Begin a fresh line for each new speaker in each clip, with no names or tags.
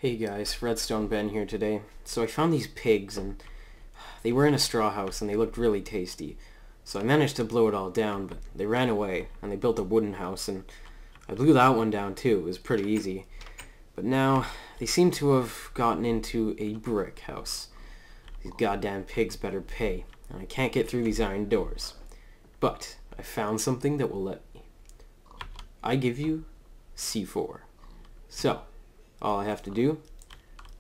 Hey guys, Redstone Ben here today. So I found these pigs and they were in a straw house and they looked really tasty. So I managed to blow it all down, but they ran away and they built a wooden house and I blew that one down too. It was pretty easy. But now they seem to have gotten into a brick house. These goddamn pigs better pay. And I can't get through these iron doors. But I found something that will let me. I give you C4. So all I have to do,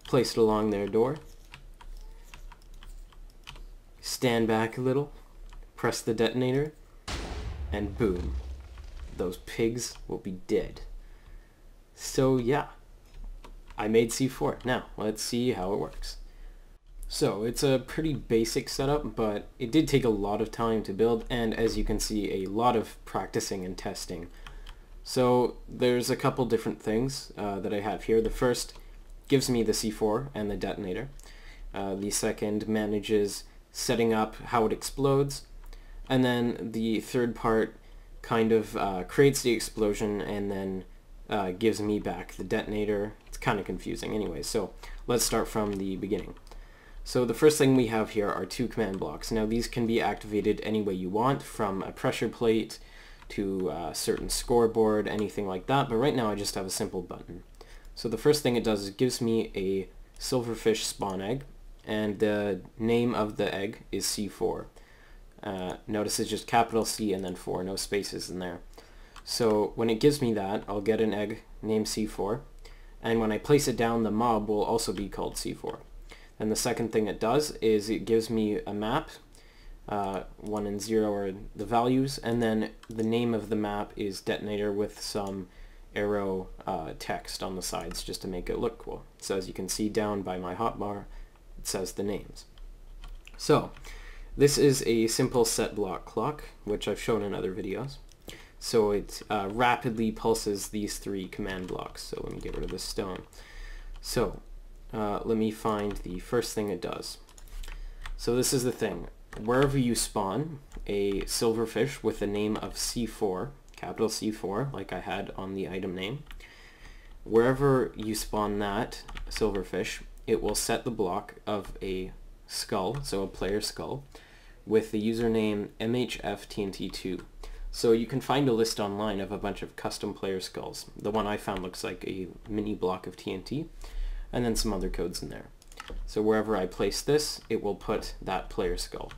place it along their door, stand back a little, press the detonator, and boom, those pigs will be dead. So yeah, I made C4. Now, let's see how it works. So it's a pretty basic setup, but it did take a lot of time to build, and as you can see, a lot of practicing and testing. So there's a couple different things that I have here. The first gives me the C4 and the detonator. The second manages setting up how it explodes. And then the third part kind of creates the explosion and then gives me back the detonator. It's kind of confusing anyway, so let's start from the beginning. So the first thing we have here are two command blocks. Now these can be activated any way you want, from a pressure plate to a certain scoreboard, anything like that, but right now I just have a simple button. So the first thing it does is it gives me a silverfish spawn egg, and the name of the egg is C4. Notice it's just capital C and then 4, no spaces in there. So when it gives me that, I'll get an egg named C4, and when I place it down, the mob will also be called C4. And the second thing it does is it gives me a map. 1 and 0 are the values, and then the name of the map is detonator with some arrow text on the sides just to make it look cool. So as you can see down by my hotbar, it says the names. So this is a simple set block clock, which I've shown in other videos. So it rapidly pulses these three command blocks. So let me get rid of this stone. So let me find the first thing it does. So this is the thing. Wherever you spawn a silverfish with the name of C4, capital C4, like I had on the item name, wherever you spawn that silverfish, it will set the block of a skull, so a player skull, with the username MHFTNT2. So you can find a list online of a bunch of custom player skulls. The one I found looks like a mini block of TNT, and then some other codes in there. So wherever I place this, it will put that player skull.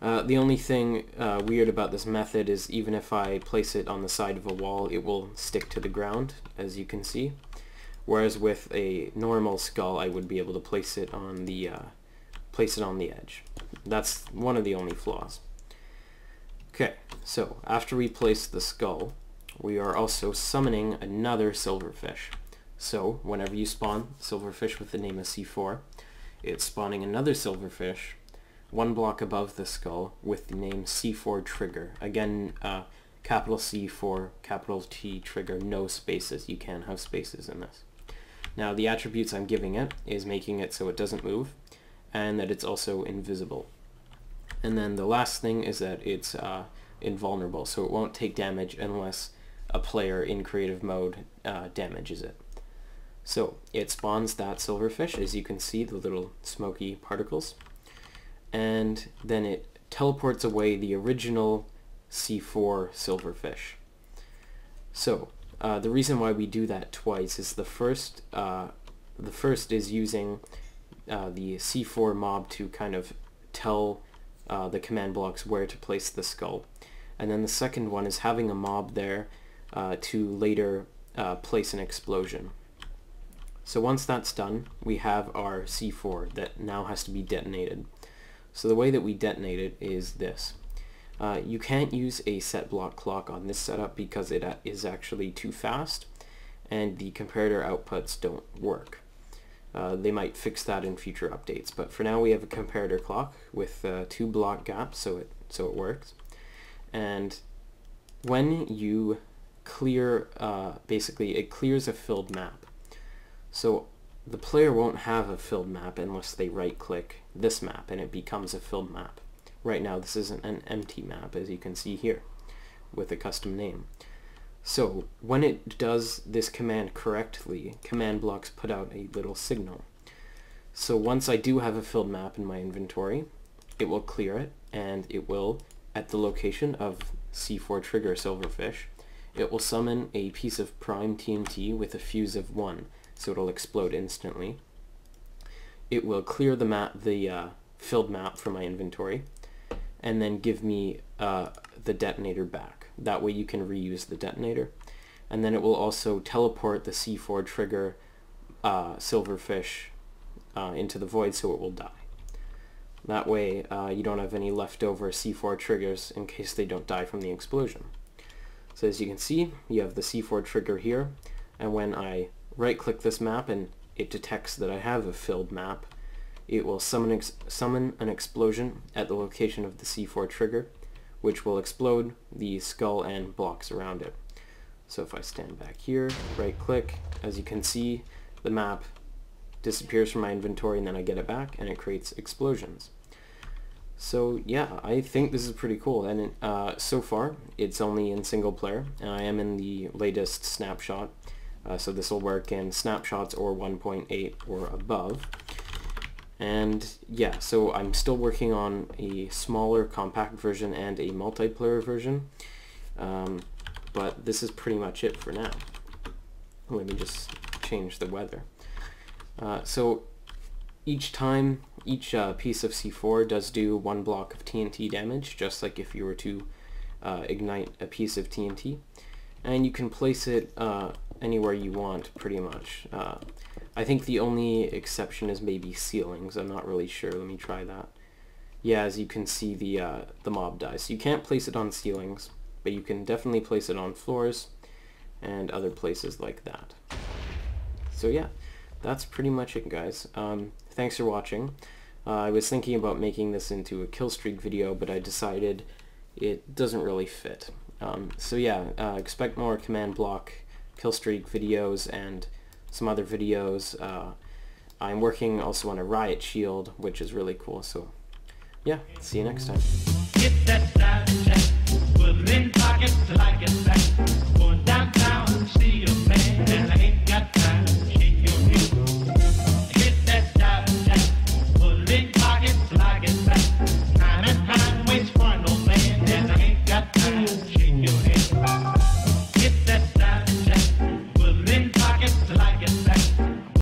The only thing weird about this method is even if I place it on the side of a wall, it will stick to the ground, as you can see. Whereas with a normal skull, I would be able to place it on the edge. That's one of the only flaws. Okay, so after we place the skull, we are also summoning another silverfish. So whenever you spawn silverfish with the name of C4, it's spawning another silverfish one block above the skull with the name C4 trigger. Again, capital C4, capital T trigger, no spaces. You can have spaces in this. Now the attributes I'm giving it is making it so it doesn't move and that it's also invisible. And then the last thing is that it's invulnerable, so it won't take damage unless a player in creative mode damages it. So it spawns that silverfish, as you can see, the little smoky particles, and then it teleports away the original C4 silverfish. So the reason why we do that twice is the first is using the C4 mob to kind of tell the command blocks where to place the skull, and then the second one is having a mob there to later place an explosion. So once that's done, we have our C4 that now has to be detonated. So the way that we detonate it is this. You can't use a set block clock on this setup because it is actually too fast and the comparator outputs don't work. They might fix that in future updates, but for now we have a comparator clock with 2 block gaps, so it works. And when you clear, basically it clears a filled map. So the player won't have a filled map unless they right-click this map and it becomes a filled map. Right now this is an empty map, as you can see here, with a custom name. So when it does this command correctly, command blocks put out a little signal. So once I do have a filled map in my inventory, it will clear it, and it will, at the location of C4 trigger silverfish, it will summon a piece of prime TNT with a fuse of 1, so it'll explode instantly. It will clear the map, the filled map from my inventory, and then give me the detonator back. That way you can reuse the detonator. And then it will also teleport the C4 trigger silverfish into the void, so it will die. That way you don't have any leftover C4 triggers in case they don't die from the explosion. So as you can see, you have the C4 trigger here, and when I right click this map and it detects that I have a filled map, it will summon an explosion at the location of the C4 trigger, which will explode the skull and blocks around it. So if I stand back here, right click, as you can see, the map disappears from my inventory, and then I get it back and it creates explosions. So yeah, I think this is pretty cool, and so far it's only in single player, and I am in the latest snapshot, so this will work in snapshots or 1.8 or above. And yeah, so I'm still working on a smaller compact version and a multiplayer version, but this is pretty much it for now. Let me just change the weather. So each time, each piece of C4 does do 1 block of TNT damage, just like if you were to ignite a piece of TNT. And you can place it anywhere you want, pretty much. I think the only exception is maybe ceilings. I'm not really sure. Let me try that. Yeah, as you can see, the mob dies. So you can't place it on ceilings, but you can definitely place it on floors and other places like that. So yeah, that's pretty much it, guys. Thanks for watching. I was thinking about making this into a kill streak video, but I decided it doesn't really fit. So yeah, expect more command block kill streak videos and some other videos. I'm working also on a riot shield, which is really cool. So yeah, see you next time. Get that style check, put it in pockets till I get back. Going downtown.